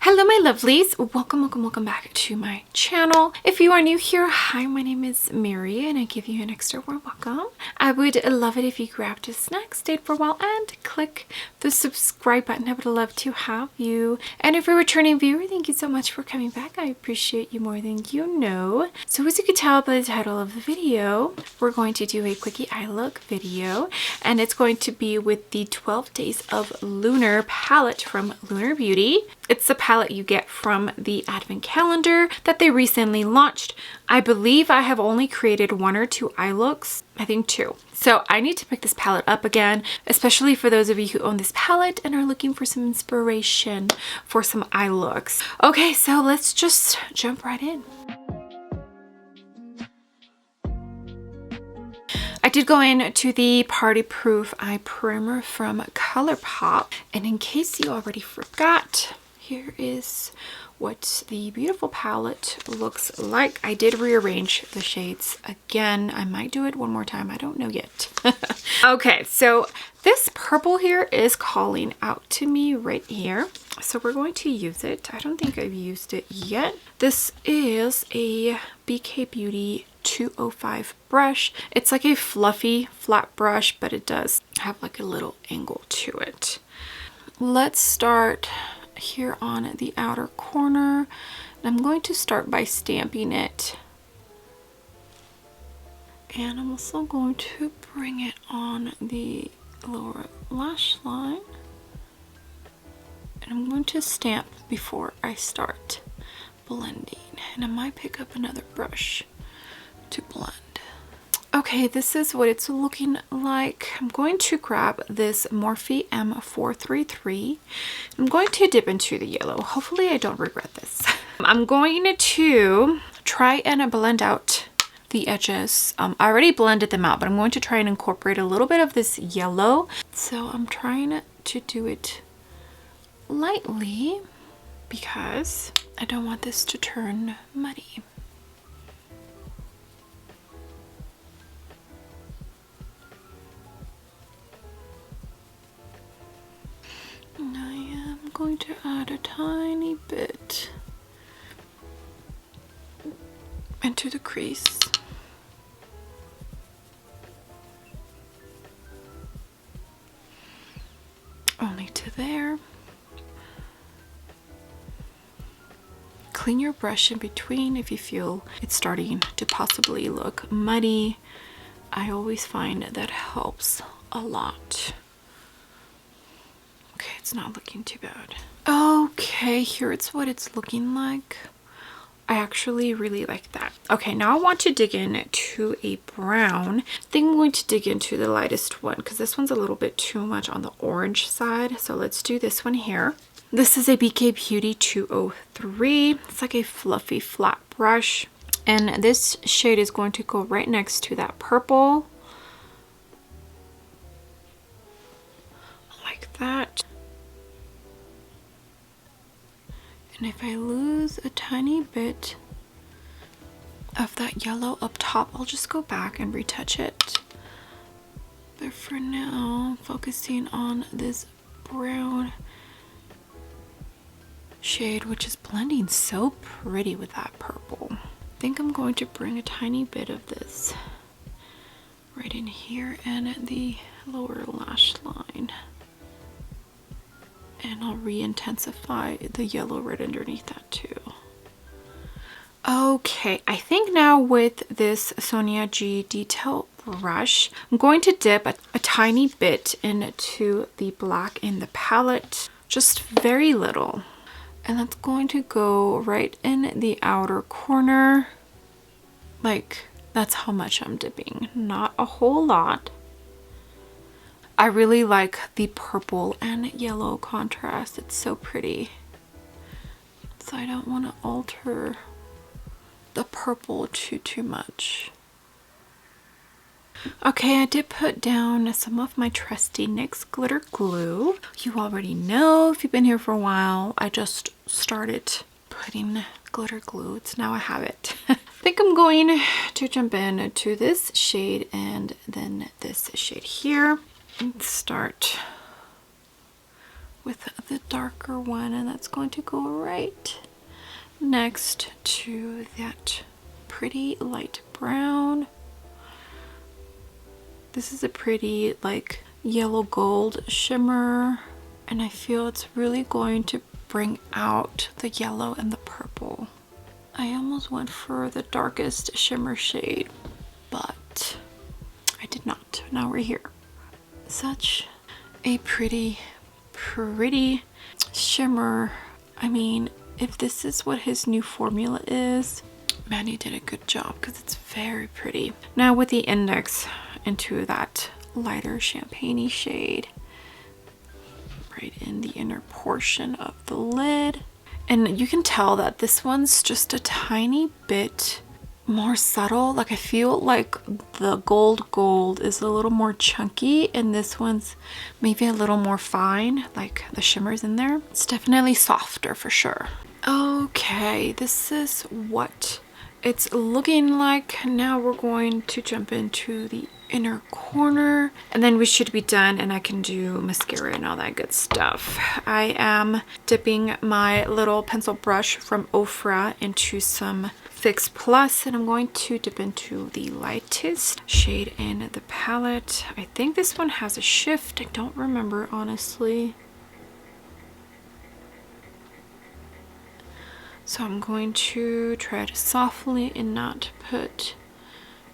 Hello my lovelies, welcome back to my channel. If you are new here, hi, my name is Mary and I give you an extra warm welcome. I would love it if you grabbed a snack, stayed for a while and click the subscribe button. I would love to have you. And if you're a returning viewer, thank you so much for coming back. I appreciate you more than you know. So as you can tell by the title of the video, we're going to do a quickie eye look video, and it's going to be with the 12 Days of Lunar palette from Lunar Beauty. It's the palette you get from the advent calendar that they recently launched. I believe I have only created 1 or 2 eye looks, I think 2. So I need to pick this palette up again, especially for those of you who own this palette and are looking for some inspiration for some eye looks. Okay, so let's just jump right in. I did go into the Party Proof Eye Primer from ColourPop, and in case you already forgot, here is what the beautiful palette looks like. I did rearrange the shades again. I might do it one more time. I don't know yet. Okay, so this purple here is calling out to me right here. So we're going to use it. I don't think I've used it yet. This is a BK Beauty 205 brush. It's like a fluffy flat brush, but it does have like a little angle to it. Let's start here on the outer corner. I'm going to start by stamping it, and I'm also going to bring it on the lower lash line, and I'm going to stamp before I start blending, and I might pick up another brush to blend. Okay, this is what it's looking like. I'm going to grab this Morphe M433. I'm going to dip into the yellow. Hopefully I don't regret this. I'm going to try and blend out the edges. I already blended them out, but I'm going to try and incorporate a little bit of this yellow. So I'm trying to do it lightly because I don't want this to turn muddy. I'm going to add a tiny bit into the crease. Only to there. Clean your brush in between if you feel it's starting to possibly look muddy. I always find that helps a lot. Okay, it's not looking too bad. Okay, here it's what it's looking like. I actually really like that. Okay, now I want to dig in to a brown. I think I'm going to dig into the lightest one because this one's a little bit too much on the orange side. So let's do this one here. This is a BK Beauty 203. It's like a fluffy flat brush. And this shade is going to go right next to that purple. Like that. And if I lose a tiny bit of that yellow up top, I'll just go back and retouch it. But for now, focusing on this brown shade, which is blending so pretty with that purple. I think I'm going to bring a tiny bit of this right in here and the lower lash line. And I'll re-intensify the yellow right underneath that too. Okay, I think now with this Sonia G detail brush, I'm going to dip a tiny bit into the black in the palette, just very little. And that's going to go right in the outer corner. Like, that's how much I'm dipping, not a whole lot. I really like the purple and yellow contrast. It's so pretty. So I don't want to alter the purple too much. Okay, I did put down some of my trusty NYX glitter glue. You already know if you've been here for a while, I just started putting glitter glue. It's now a habit. I think I'm going to jump in to this shade and then this shade here. And start with the darker one, and that's going to go right next to that pretty light brown. This is a pretty like yellow gold shimmer, and I feel it's really going to bring out the yellow and the purple. I almost went for the darkest shimmer shade, but I did not. Now we're here. Such a pretty shimmer. I mean, if this is what his new formula is, man, he did a good job because it's very pretty. Now with the index into that lighter champagne-y shade right in the inner portion of the lid. And you can tell that this one's just a tiny bit more subtle. Like I feel like the gold is a little more chunky, and this one's maybe a little more fine, like the shimmers in there. It's definitely softer for sure. Okay, this is what it's looking like. Now we're going to jump into the inner corner, and then we should be done, and I can do mascara and all that good stuff. I am dipping my little pencil brush from Ofra into some Fix Plus, and I'm going to dip into the lightest shade in the palette. I think this one has a shift. I don't remember, honestly. So I'm going to try to softly and not put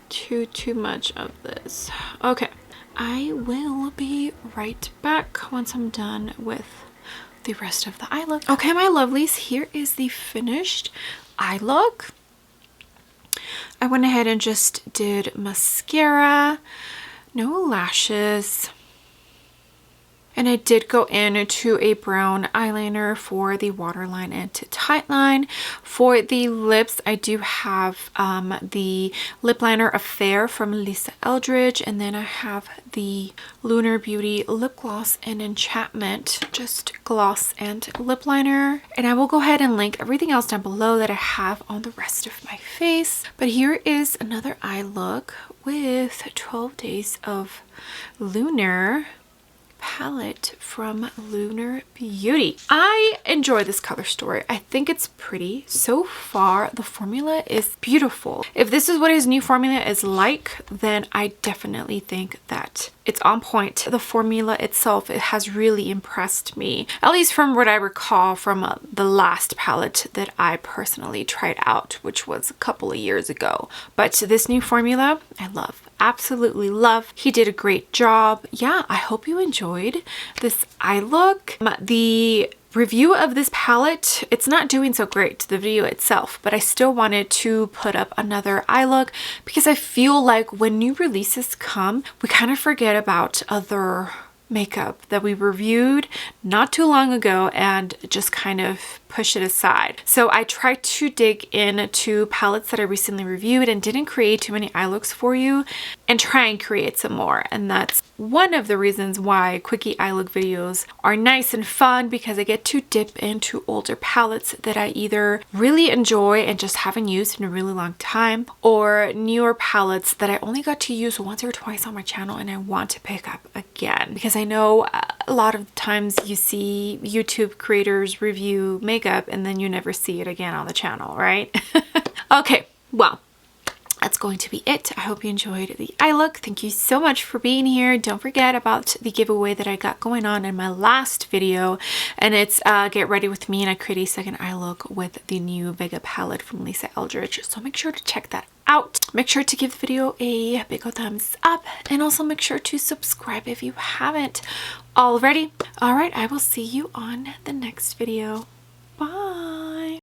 too much of this. Okay, I will be right back once I'm done with the rest of the eye look. Okay, my lovelies, here is the finished eye look. I went ahead and just did mascara, no lashes. And I did go into a brown eyeliner for the waterline and to tightline. For the lips, I do have the lip liner Affair from Lisa Eldridge, and then I have the Lunar Beauty lip gloss and Enchantment, just gloss and lip liner. And I will go ahead and link everything else down below that I have on the rest of my face. But here is another eye look with 12 Days of Lunar palette from Lunar Beauty. I enjoy this color story. I think it's pretty. So far, the formula is beautiful. If this is what his new formula is like, then I definitely think that it's on point. The formula itself, it has really impressed me, at least from what I recall from the last palette that I personally tried out, which was a couple of years ago. But this new formula, I love. Absolutely love. He did a great job. Yeah, I hope you enjoyed this eye look. The review of this palette, it's not doing so great, the video itself, but I still wanted to put up another eye look because I feel like when new releases come, we kind of forget about other makeup that we reviewed not too long ago and just kind of push it aside. So I tried to dig into palettes that I recently reviewed and didn't create too many eye looks for you and try and create some more. And that's one of the reasons why Quickie eye look videos are nice and fun, because I get to dip into older palettes that I either really enjoy and just haven't used in a really long time, or newer palettes that I only got to use once or twice on my channel and I want to pick up again. Because I know a lot of times you see YouTube creators review makeup and then you never see it again on the channel, right? Okay, well, that's going to be it. I hope you enjoyed the eye look. Thank you so much for being here. Don't forget about the giveaway that I got going on in my last video, and it's get ready with me and I create a second eye look with the new Vega palette from Lisa Eldridge. So make sure to check that out. Make sure to give the video a big old thumbs up, and also make sure to subscribe if you haven't already. All right, I will see you on the next video. Bye.